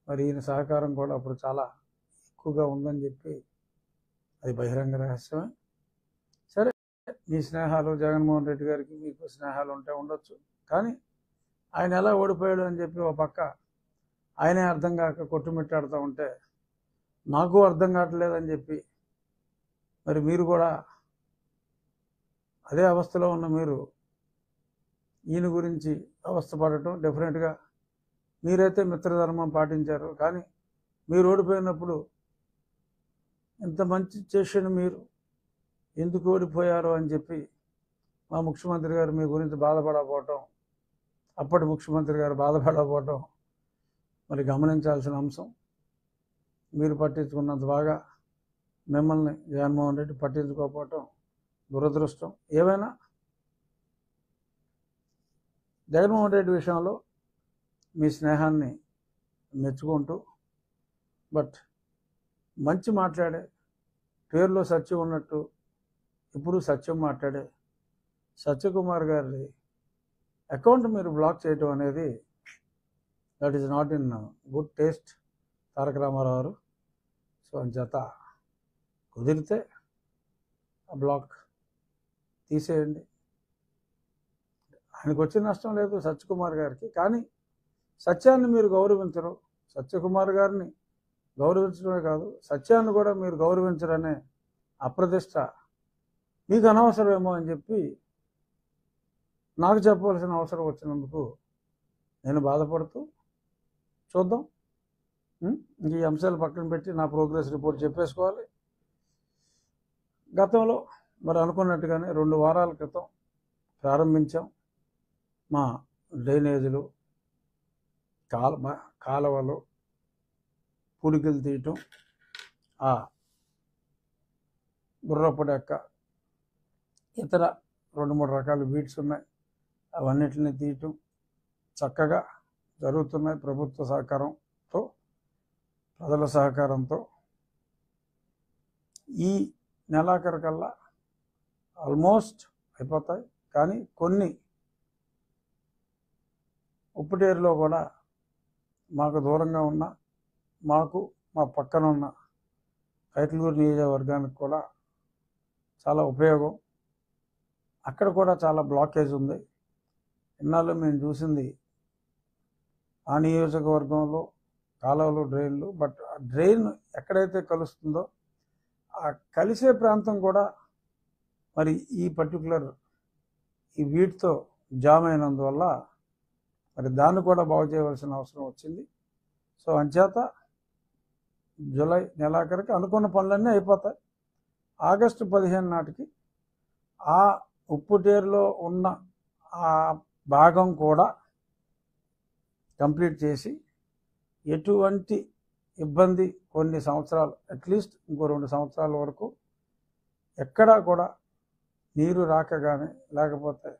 మరి ఈయన సహకారం కూడా అప్పుడు చాలా ఎక్కువగా ఉందని చెప్పి అది బహిరంగ రహస్యమే. సరే, మీ స్నేహాలు జగన్మోహన్ రెడ్డి గారికి మీకు స్నేహాలు ఉంటే ఉండొచ్చు, కానీ ఆయన ఎలా ఓడిపోయాడు అని చెప్పి ఒక పక్క ఆయనే అర్థం కాక కొట్టుమిట్టాడుతూ ఉంటే నాకు అర్థం కావట్లేదని చెప్పి మరి మీరు కూడా అదే అవస్థలో ఉన్న మీరు ఈయన గురించి అవస్థపడటం డెఫినెట్గా మీరైతే మిత్రధర్మం పాటించారు, కానీ మీరు ఓడిపోయినప్పుడు ఇంత మంచి చేసిన మీరు ఎందుకు ఓడిపోయారు అని చెప్పి మా ముఖ్యమంత్రి గారు మీ గురించి బాధపడకపోవటం, అప్పటి ముఖ్యమంత్రి గారు బాధపడకపోవటం మరి గమనించాల్సిన అంశం. మీరు పట్టించుకున్నంత బాగా మిమ్మల్ని జగన్మోహన్ రెడ్డి పట్టించుకోకపోవటం దురదృష్టం. ఏమైనా జగన్మోహన్ రెడ్డి విషయంలో మీ స్నేహాన్ని మెచ్చుకుంటూ, బట్ మంచి మాట్లాడే, పేరులో సత్యం ఉన్నట్టు ఇప్పుడు సత్యం మాట్లాడే సత్యకుమార్ గారి అకౌంట్ మీరు బ్లాక్ చేయటం అనేది that is not in good taste Taraka Ramarao గారు. సో అంచేత కుదిరితే ఆ బ్లాక్ తీసేయండి. ఆయనకు వచ్చిన నష్టం లేదు సత్యకుమార్ గారికి, కానీ సత్యాన్ని మీరు గౌరవించరు. సత్యకుమార్ గారిని గౌరవించడమే కాదు, సత్యాన్ని కూడా మీరు గౌరవించరనే అప్రతిష్ట మీకు అనవసరమేమో అని చెప్పి నాకు చెప్పవలసిన అవసరం వచ్చినందుకు నేను బాధపడుతూ, చూద్దాం. ఈ అంశాలు పక్కన పెట్టి నా ప్రోగ్రెస్ రిపోర్ట్ చెప్పేసుకోవాలి. గతంలో మరి అనుకున్నట్టుగానే 2 వారాల క్రితం ప్రారంభించాం మా డ్రైనేజీలు, కాలువలు పూడికలు తీయటం, ఆ బుర్రపడెక్క ఇతర 2-3 రకాల బీట్స్ ఉన్నాయి, అవన్నిటిని తీయటం చక్కగా జరుగుతున్నాయి. ప్రభుత్వ సహకారంతో, ప్రజల సహకారంతో ఈ నెలాఖరుకల్లా ఆల్మోస్ట్ అయిపోతాయి. కానీ కొన్ని ఉప్పుటేరులో కూడా మాకు దూరంగా ఉన్న, మాకు మా పక్కన ఉన్న కైకలూరు నియోజకవర్గానికి కూడా చాలా ఉపయోగం. అక్కడ కూడా చాలా బ్లాకేజ్ ఉంది. ఇన్నాళ్ళు మేము చూసింది ఆ నియోజకవర్గంలో కాలువలు, డ్రైన్లు, బట్ ఆ డ్రైన్ ఎక్కడైతే కలుస్తుందో ఆ కలిసే ప్రాంతం కూడా మరి ఈ పర్టికులర్ ఈ వీటితో జామ్ అయినందువల్ల మరి దాన్ని కూడా బాగు చేయవలసిన అవసరం వచ్చింది. సో అంచేత జూలై నెలాఖరికి అనుకున్న పనులన్నీ అయిపోతాయి. ఆగస్టు 15 నాటికి ఆ ఉప్పుటేరులో ఉన్న ఆ భాగం కూడా కంప్లీట్ చేసి ఎటువంటి ఇబ్బంది కొన్ని సంవత్సరాలు, అట్లీస్ట్ ఇంకో 2 సంవత్సరాల వరకు ఎక్కడా కూడా నీరు రాక కానీ, లేకపోతే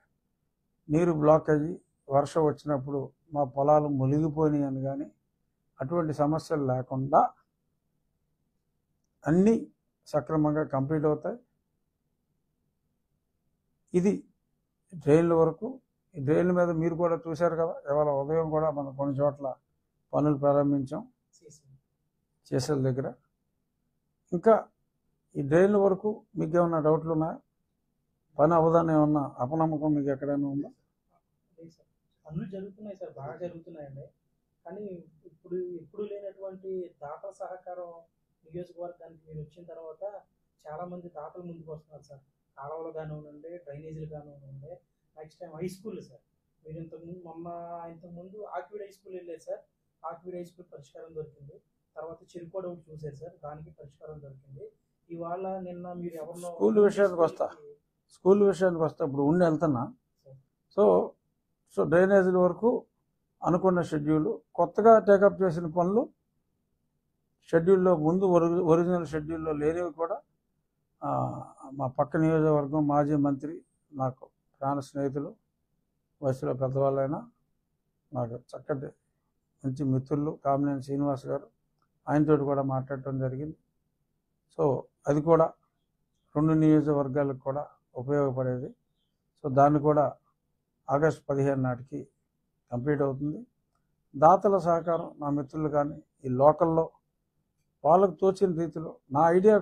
నీరు బ్లాక్ అయ్యి వర్షం వచ్చినప్పుడు మా పొలాలు మునిగిపోయినాయి అని కానీ అటువంటి సమస్యలు లేకుండా అన్నీ సక్రమంగా కంప్లీట్ అవుతాయి. ఇది డ్రైన్ల వరకు. ఈ డ్రైన్ల మీద మీరు కూడా చూశారు కదా, ఇవాళ ఉదయం కూడా మనం కొన్ని చోట్ల పనులు ప్రారంభించాం చేసేల దగ్గర. ఇంకా ఈ డ్రైన్ల వరకు మీకు ఏమన్నా డౌట్లు ఉన్నాయా? పని అవదాన్ని ఏమన్నా అపనమ్మకం మీకు ఎక్కడైనా ఉందా? పనులు జరుగుతున్నాయి సార్, బాగా జరుగుతున్నాయండి. కానీ ఇప్పుడు లేనటువంటి దాతల సహకారం నియోజకవర్గానికి మీరు వచ్చిన తర్వాత చాలా మంది దాతలు ముందుకు వస్తున్నారు సార్. కాలువలు కానివ్వండి, డ్రైనేజీలు కానివ్వండి, next time high school sir. మీరు ఇంతకుముందు ఆక్విడ్ హై స్కూల్ వెళ్ళారు సార్. ఆక్విడ్ హై స్కూల్ పరిష్కారం దొరికింది. తర్వాత చెరుకోడ ఒకటి చూశారు సార్, దానికి పరిష్కారం దొరికింది. ఇవాళ నిన్న మీరు ఎవరినో స్కూల్ విషయానికి వస్తా ఇప్పుడు ఉండి వెళ్తున్నా. సో డ్రైనేజీల వరకు అనుకున్న షెడ్యూల్, కొత్తగా టేకప్ చేసిన పనులు షెడ్యూల్లో ముందు ఒరిజినల్ షెడ్యూల్లో లేనివి కూడా మా పక్క నియోజకవర్గం మాజీ మంత్రి, నాకు ప్రాణ స్నేహితులు, వయసులో పెద్దవాళ్ళైనా నాకు చక్కటి మంచి మిత్రులు కామినేని శ్రీనివాస్ గారు, ఆయనతో కూడా మాట్లాడటం జరిగింది. సో అది కూడా 2 నియోజకవర్గాలకు కూడా ఉపయోగపడేది. సో దాన్ని కూడా ఆగస్టు 15 నాటికి కంప్లీట్ అవుతుంది. దాతల సహకారం, నా మిత్రులు కానీ ఈ లోకల్లో వాళ్ళకు తోచిన రీతిలో నా ఐడియా